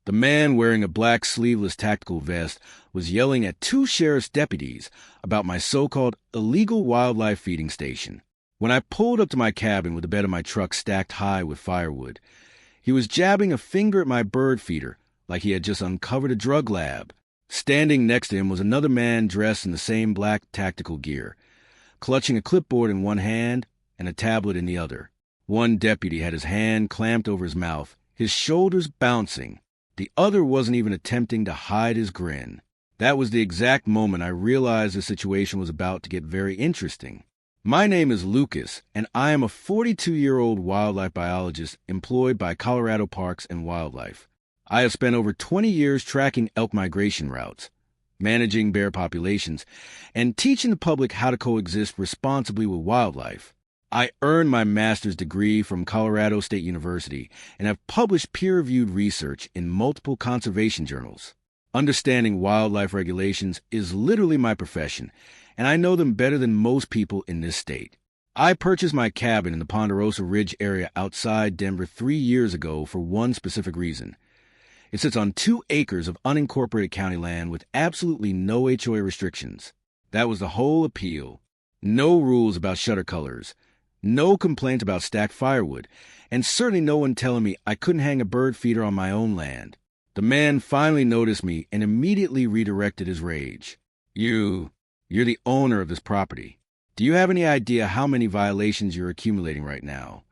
The man wearing a black sleeveless tactical vest was yelling at two sheriff's deputies about my so-called illegal wildlife feeding station. When I pulled up to my cabin with the bed of my truck stacked high with firewood, he was jabbing a finger at my bird feeder like he had just uncovered a drug lab. Standing next to him was another man dressed in the same black tactical gear, clutching a clipboard in one hand and a tablet in the other. One deputy had his hand clamped over his mouth, his shoulders bouncing. The other wasn't even attempting to hide his grin. That was the exact moment I realized the situation was about to get very interesting. My name is Lucas, and I am a 42-year-old wildlife biologist employed by Colorado Parks and Wildlife. I have spent over 20 years tracking elk migration routes, managing bear populations, and teaching the public how to coexist responsibly with wildlife. I earned my master's degree from Colorado State University and have published peer-reviewed research in multiple conservation journals. Understanding wildlife regulations is literally my profession, and I know them better than most people in this state. I purchased my cabin in the Ponderosa Ridge area outside Denver 3 years ago for one specific reason. It sits on 2 acres of unincorporated county land with absolutely no HOA restrictions. That was the whole appeal. No rules about shutter colors, no complaints about stacked firewood, and certainly no one telling me I couldn't hang a bird feeder on my own land. The man finally noticed me and immediately redirected his rage. You're the owner of this property. Do you have any idea how many violations you're accumulating right now?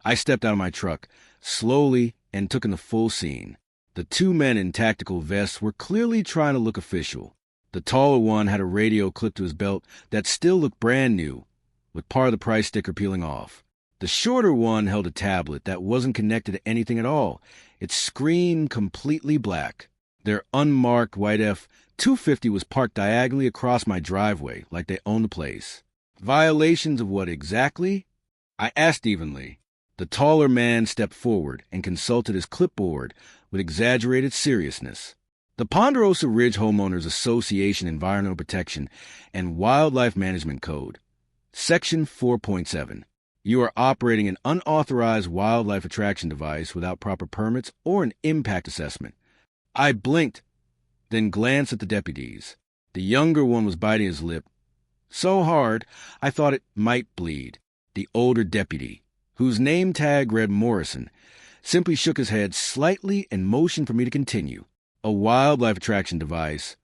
I stepped out of my truck, slowly, and took in the full scene. The 2 men in tactical vests were clearly trying to look official. The taller one had a radio clipped to his belt that still looked brand new, with part of the price sticker peeling off. The shorter one held a tablet that wasn't connected to anything at all. Its screen completely black. Their unmarked white F-250 was parked diagonally across my driveway like they owned the place. Violations of what exactly? I asked evenly. The taller man stepped forward and consulted his clipboard with exaggerated seriousness. The Ponderosa Ridge Homeowners Association Environmental Protection and Wildlife Management Code. Section 4.7. You are operating an unauthorized wildlife attraction device without proper permits or an impact assessment. I blinked, then glanced at the deputies. The younger one was biting his lip so hard I thought it might bleed. The older deputy, whose name tag read Morrison, simply shook his head slightly and motioned for me to continue. A wildlife attraction device.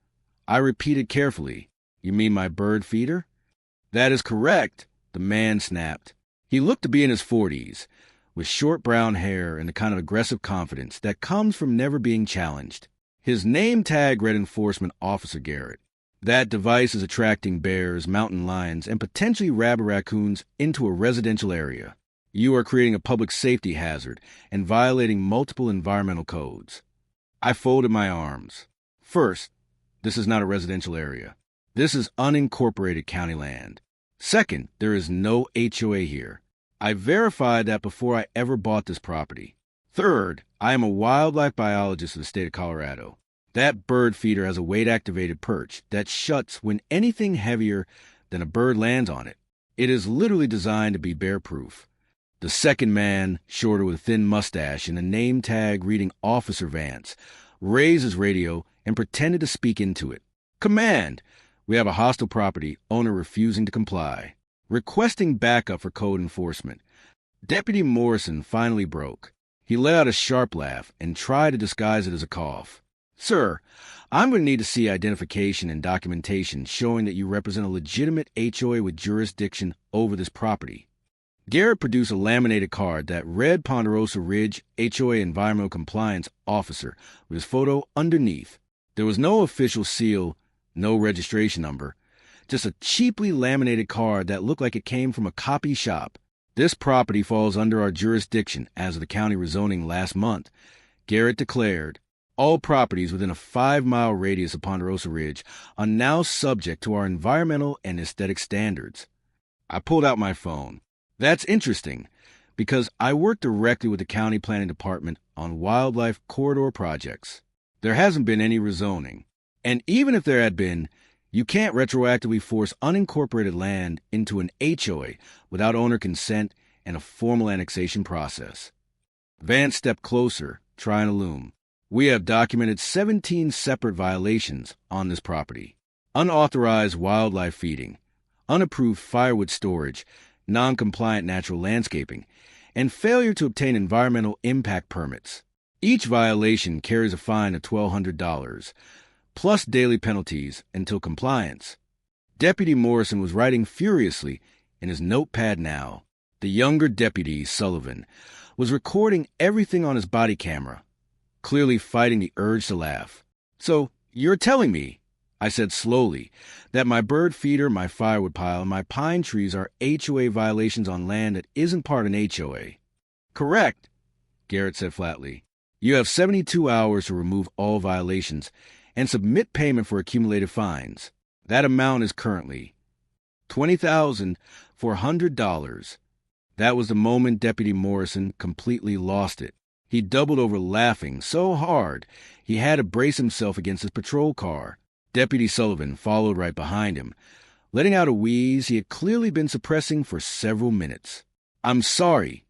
I repeated carefully. You mean my bird feeder? That is correct, the man snapped. He looked to be in his 40s, with short brown hair and the kind of aggressive confidence that comes from never being challenged. His name tag read Enforcement Officer Garrett. That device is attracting bears, mountain lions, and potentially rabid raccoons into a residential area. You are creating a public safety hazard and violating multiple environmental codes. I folded my arms. First, this is not a residential area. This is unincorporated county land. Second, there is no HOA here. I verified that before I ever bought this property. Third, I am a wildlife biologist of the state of Colorado. That bird feeder has a weight-activated perch that shuts when anything heavier than a bird lands on it. It is literally designed to be bear-proof. The second man, shorter with a thin mustache and a name tag reading Officer Vance, raised his radio and pretended to speak into it. Command! We have a hostile property owner refusing to comply, requesting backup for code enforcement. Deputy Morrison finally broke. He let out a sharp laugh and tried to disguise it as a cough. Sir, I'm going to need to see identification and documentation showing that you represent a legitimate HOA with jurisdiction over this property. Garrett produced a laminated card that read Ponderosa Ridge HOA Environmental Compliance Officer with his photo underneath. There was no official seal, no registration number, just a cheaply laminated card that looked like it came from a copy shop. This property falls under our jurisdiction as of the county rezoning last month, Garrett declared. All properties within a 5-mile radius of Ponderosa Ridge are now subject to our environmental and aesthetic standards. I pulled out my phone. That's interesting, because I work directly with the county planning department on wildlife corridor projects. There hasn't been any rezoning. And even if there had been, you can't retroactively force unincorporated land into an HOA without owner consent and a formal annexation process. Vance stepped closer, trying to loom. We have documented 17 separate violations on this property. Unauthorized wildlife feeding, unapproved firewood storage, non-compliant natural landscaping, and failure to obtain environmental impact permits. Each violation carries a fine of $1,200, plus daily penalties until compliance. Deputy Morrison was writing furiously in his notepad now. The younger deputy, Sullivan, was recording everything on his body camera, clearly fighting the urge to laugh. "So, you're telling me," I said slowly, "that my bird feeder, my firewood pile, and my pine trees are HOA violations on land that isn't part of an HOA?" "Correct," Garrett said flatly. "You have 72 hours to remove all violations and submit payment for accumulated fines. That amount is currently $20,400. That was the moment Deputy Morrison completely lost it. He doubled over laughing so hard he had to brace himself against his patrol car. Deputy Sullivan followed right behind him, letting out a wheeze he had clearly been suppressing for several minutes. "I'm sorry,"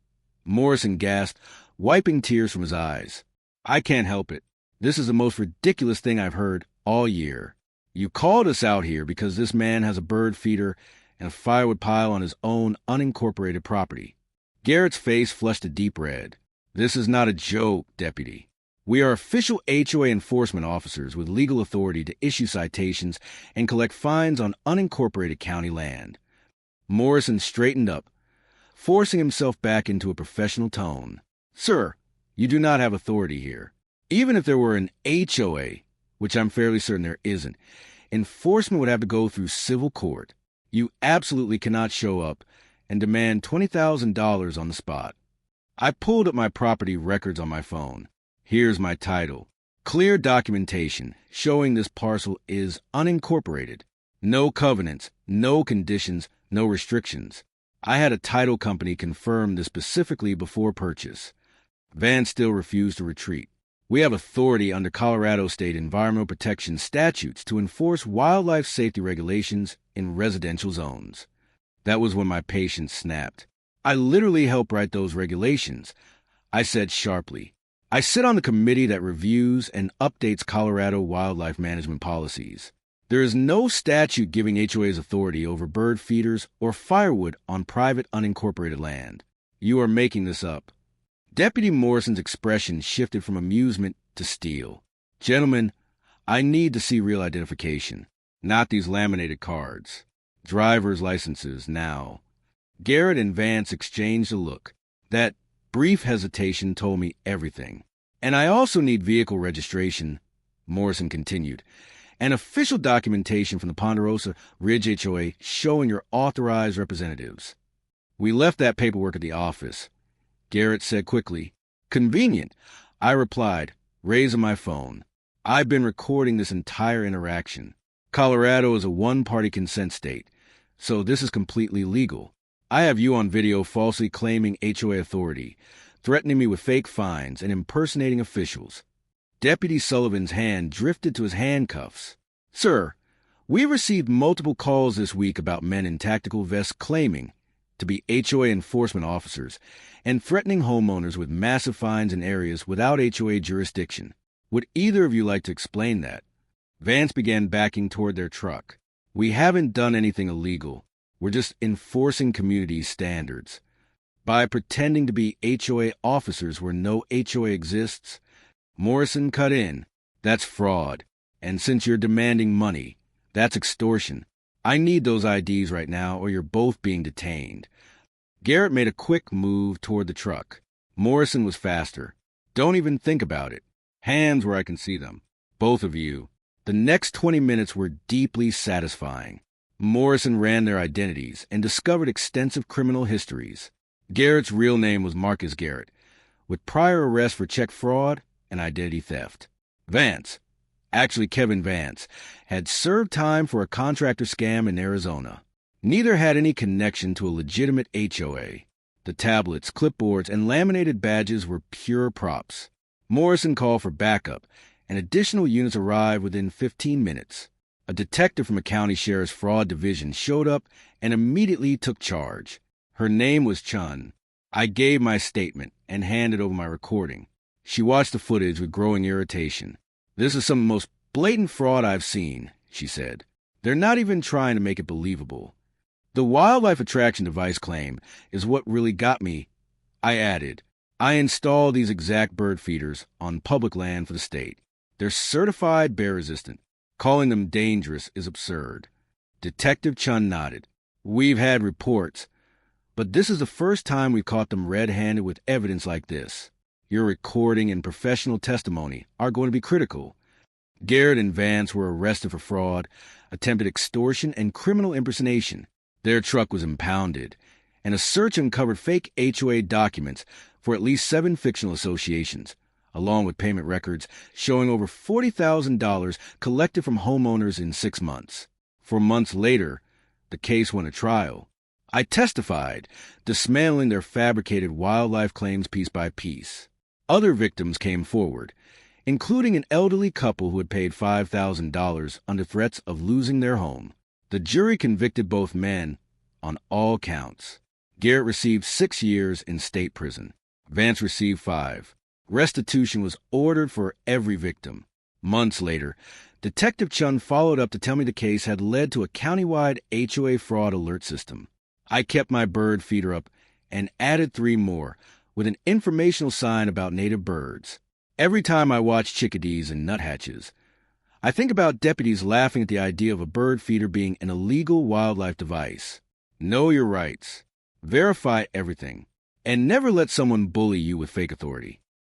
Morrison gasped, wiping tears from his eyes. "I can't help it. This is the most ridiculous thing I've heard all year. You called us out here because this man has a bird feeder and a firewood pile on his own unincorporated property." Garrett's face flushed a deep red. "This is not a joke, Deputy. We are official HOA enforcement officers with legal authority to issue citations and collect fines on unincorporated county land." Morrison straightened up, forcing himself back into a professional tone. "Sir, you do not have authority here. Even if there were an HOA, which I'm fairly certain there isn't, enforcement would have to go through civil court. You absolutely cannot show up and demand $20,000 on the spot." I pulled up my property records on my phone. Here's my title. Clear documentation showing this parcel is unincorporated. No covenants, no conditions, no restrictions. I had a title company confirm this specifically before purchase. Van still refused to retreat. "We have authority under Colorado State Environmental Protection statutes to enforce wildlife safety regulations in residential zones." That was when my patience snapped. "I literally help write those regulations," I said sharply. "I sit on the committee that reviews and updates Colorado wildlife management policies. There is no statute giving HOAs authority over bird feeders or firewood on private unincorporated land. You are making this up." Deputy Morrison's expression shifted from amusement to steel. "Gentlemen, I need to see real identification, not these laminated cards. Driver's licenses, now." Garrett and Vance exchanged a look. That brief hesitation told me everything. "And I also need vehicle registration," Morrison continued, "and official documentation from the Ponderosa Ridge HOA showing your authorized representatives." "We left that paperwork at the office," Garrett said quickly. "Convenient," I replied, raising my phone. "I've been recording this entire interaction. Colorado is a one-party consent state, so this is completely legal. I have you on video falsely claiming HOA authority, threatening me with fake fines, and impersonating officials." Deputy Sullivan's hand drifted to his handcuffs. "Sir, we received multiple calls this week about men in tactical vests claiming to be HOA enforcement officers and threatening homeowners with massive fines in areas without HOA jurisdiction. Would either of you like to explain that?" Vance began backing toward their truck. "We haven't done anything illegal. We're just enforcing community standards. By pretending to be HOA officers where no HOA exists," Morrison cut in, "that's fraud. And since you're demanding money, that's extortion. I need those IDs right now or you're both being detained." Garrett made a quick move toward the truck. Morrison was faster. "Don't even think about it. Hands where I can see them. Both of you." The next 20 minutes were deeply satisfying. Morrison ran their identities and discovered extensive criminal histories. Garrett's real name was Marcus Garrett, with prior arrests for check fraud and identity theft. Vance, actually Kevin Vance, had served time for a contractor scam in Arizona. Neither had any connection to a legitimate HOA. The tablets, clipboards, and laminated badges were pure props. Morrison called for backup, and additional units arrived within 15 minutes. A detective from a county sheriff's fraud division showed up and immediately took charge. Her name was Chun. I gave my statement and handed over my recording. She watched the footage with growing irritation. "This is some of the most blatant fraud I've seen," she said. "They're not even trying to make it believable." "The wildlife attraction device claim is what really got me," I added. "I installed these exact bird feeders on public land for the state. They're certified bear resistant. Calling them dangerous is absurd." Detective Chun nodded. "We've had reports, but this is the first time we've caught them red-handed with evidence like this. Your recording and professional testimony are going to be critical." Garrett and Vance were arrested for fraud, attempted extortion, and criminal impersonation. Their truck was impounded, and a search uncovered fake HOA documents for at least 7 fictional associations, along with payment records showing over $40,000 collected from homeowners in 6 months. 4 months later, the case went to trial. I testified, dismantling their fabricated wildlife claims piece by piece. Other victims came forward, including an elderly couple who had paid $5,000 under threats of losing their home. The jury convicted both men on all counts. Garrett received 6 years in state prison. Vance received 5. Restitution was ordered for every victim. Months later, Detective Chun followed up to tell me the case had led to a countywide HOA fraud alert system. I kept my bird feeder up and added 3 more, with an informational sign about native birds. Every time I watch chickadees and nuthatches, I think about deputies laughing at the idea of a bird feeder being an illegal wildlife device. Know your rights. Verify everything. And never let someone bully you with fake authority.